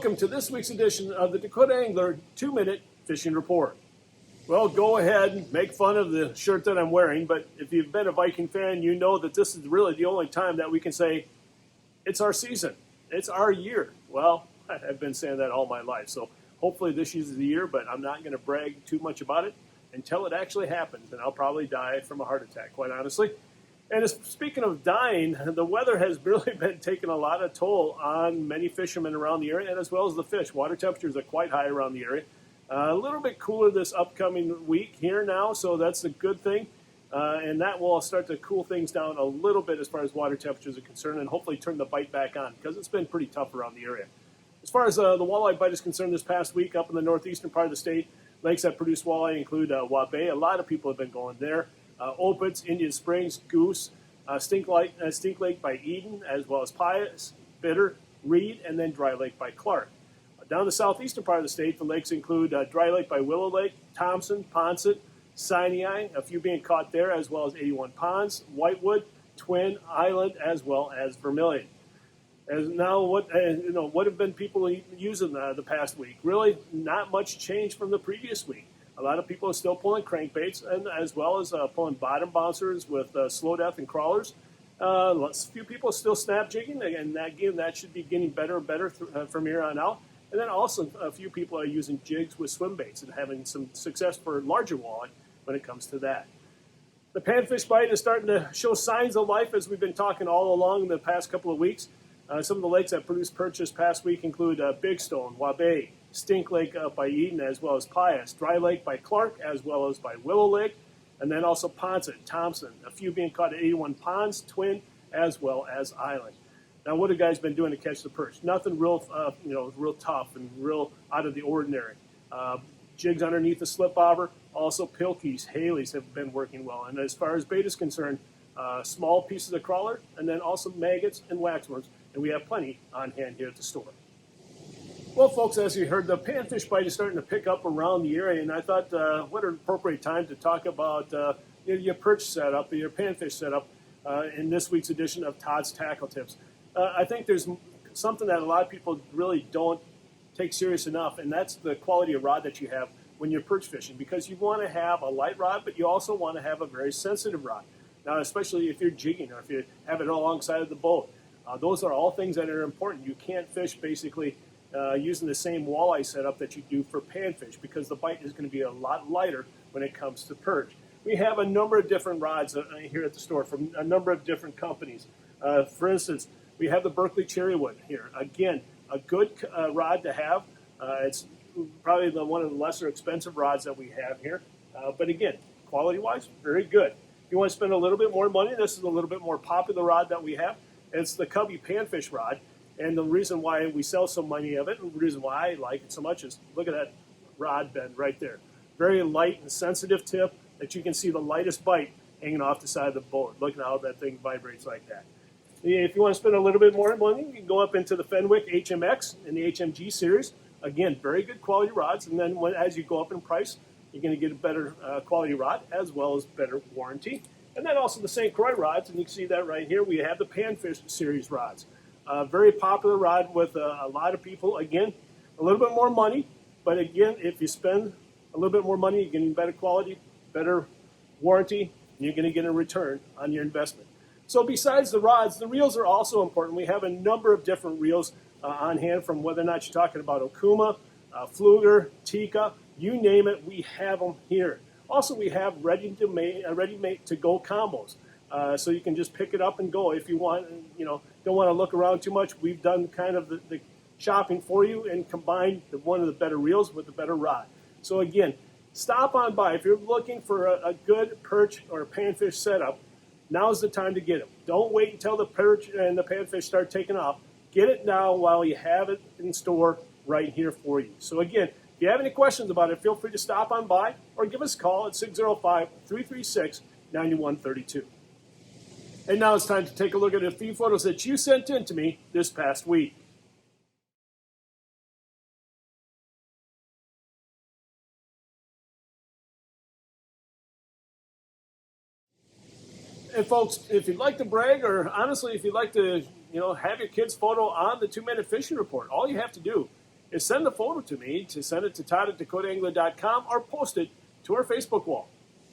Welcome to this week's edition of the Dakota Angler 2-Minute Fishing Report. Well, go ahead and make fun of the shirt that I'm wearing, but if you've been a Viking fan, you know that this is really the only time that we can say it's our season, it's our year. Well, I've been saying that all my life, so hopefully this is the year, but I'm not going to brag too much about it until it actually happens, and I'll probably die from a heart attack, quite honestly. And speaking of dying, the weather has really been taking a lot of toll on many fishermen around the area, and as well as the fish. Water temperatures are quite high around the area. A little bit cooler this upcoming week here now, so that's a good thing. And that will start to cool things down a little bit as far as water temperatures are concerned, and hopefully turn the bite back on, because it's been pretty tough around the area. As far as the walleye bite is concerned, this past week up in the northeastern part of the state, lakes that produce walleye include Waubay. A lot of people have been going there. Opitz, Indian Springs, Goose, Stink Lake by Eden, as well as Pius, Bitter, Reed, and then Dry Lake by Clark. Down the southeastern part of the state, the lakes include Dry Lake by Willow Lake, Thompson, Ponset, Sinai, a few being caught there, as well as 81 Ponds, Whitewood, Twin, Island, as well as Vermilion. As now, what have been people using the past week? Really, not much change from the previous week. A lot of people are still pulling crankbaits, and as well as pulling bottom bouncers with slow death and crawlers. A few people are still snap jigging, and that should be getting better and better from here on out. And then also a few people are using jigs with swim baits and having some success for larger walleye when it comes to that. The panfish bite is starting to show signs of life, as we've been talking all along the past couple of weeks. Some of the lakes that produced perch this past week include Big Stone, Waubay, Stink Lake by Eden, as well as Pius, Dry Lake by Clark, as well as by Willow Lake, and then also Ponset, Thompson, a few being caught at 81 Ponds, Twin, as well as Island. Now, what have guys been doing to catch the perch? Nothing real, real tough and real out of the ordinary. Jigs underneath the slip bobber, also pilkies, Haleys have been working well. And as far as bait is concerned, small pieces of crawler, and then also maggots and waxworms, and we have plenty on hand here at the store. Well, folks, as you heard, the panfish bite is starting to pick up around the area, and I thought what an appropriate time to talk about your perch setup, your panfish setup, in this week's edition of Todd's Tackle Tips. I think there's something that a lot of people really don't take serious enough, and that's the quality of rod that you have when you're perch fishing, because you want to have a light rod, but you also want to have a very sensitive rod. Now, especially if you're jigging or if you have it alongside of the boat. Those are all things that are important. You can't fish basically using the same walleye setup that you do for panfish, because the bite is going to be a lot lighter when it comes to perch. We have a number of different rods here at the store from a number of different companies. For instance, we have the Berkeley Cherrywood here. Again, a good rod to have. It's probably one of the lesser expensive rods that we have here. But again, quality-wise, very good. If you want to spend a little bit more money, this is a little bit more popular rod that we have. It's the Cubby Panfish rod. And the reason why we sell so many of it, and the reason why I like it so much, is look at that rod bend right there. Very light and sensitive tip that you can see the lightest bite hanging off the side of the boat. Look at how that thing vibrates like that. If you want to spend a little bit more money, you can go up into the Fenwick HMX and the HMG series. Again, very good quality rods. And then as you go up in price, you're going to get a better quality rod as well as better warranty. And then also the St. Croix rods, and you can see that right here. We have the Panfish series rods. Very popular rod with a lot of people. Again, a little bit more money, but again, if you spend a little bit more money, you're getting better quality, better warranty, and you're going to get a return on your investment. So besides the rods, the reels are also important. We have a number of different reels on hand, from whether or not you're talking about Okuma, Fluger, Tika, you name it, we have them here. Also, we have ready-made to-go combos. So you can just pick it up and go if you want, don't want to look around too much. We've done kind of the shopping for you and combined one of the better reels with the better rod. So again, stop on by. If you're looking for a good perch or panfish setup, now's the time to get them. Don't wait until the perch and the panfish start taking off. Get it now while you have it in store right here for you. So again, if you have any questions about it, feel free to stop on by or give us a call at 605-336-9132. And now it's time to take a look at a few photos that you sent in to me this past week. And folks, if you'd like to brag, or honestly, if you'd like to, have your kid's photo on the 2-Minute Fishing Report, all you have to do is send the photo to me, to send it to Todd at DakotaAngler.com or post it to our Facebook wall.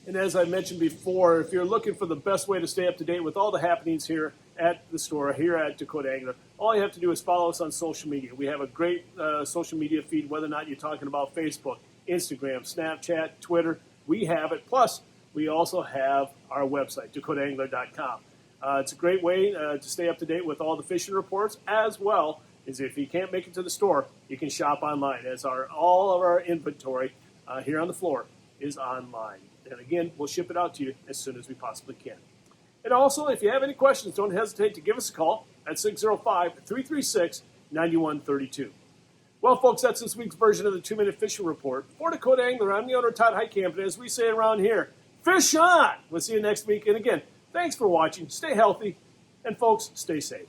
And as I mentioned before, if you're looking for the best way to stay up to date with all the happenings here at the store, here at Dakota Angler, all you have to do is follow us on social media. We have a great social media feed, whether or not you're talking about Facebook, Instagram, Snapchat, Twitter. We have it. Plus, we also have our website, DakotaAngler.com. It's a great way to stay up to date with all the fishing reports, as well as if you can't make it to the store, you can shop online, as all of our inventory here on the floor is online. And again, we'll ship it out to you as soon as we possibly can. And also, if you have any questions, don't hesitate to give us a call at 605-336-9132. Well, folks, that's this week's version of the 2-Minute Fishing Report. For Dakota Angler, I'm the owner, Todd Heitkamp, and as we say around here, fish on! We'll see you next week. And again, thanks for watching. Stay healthy, and folks, stay safe.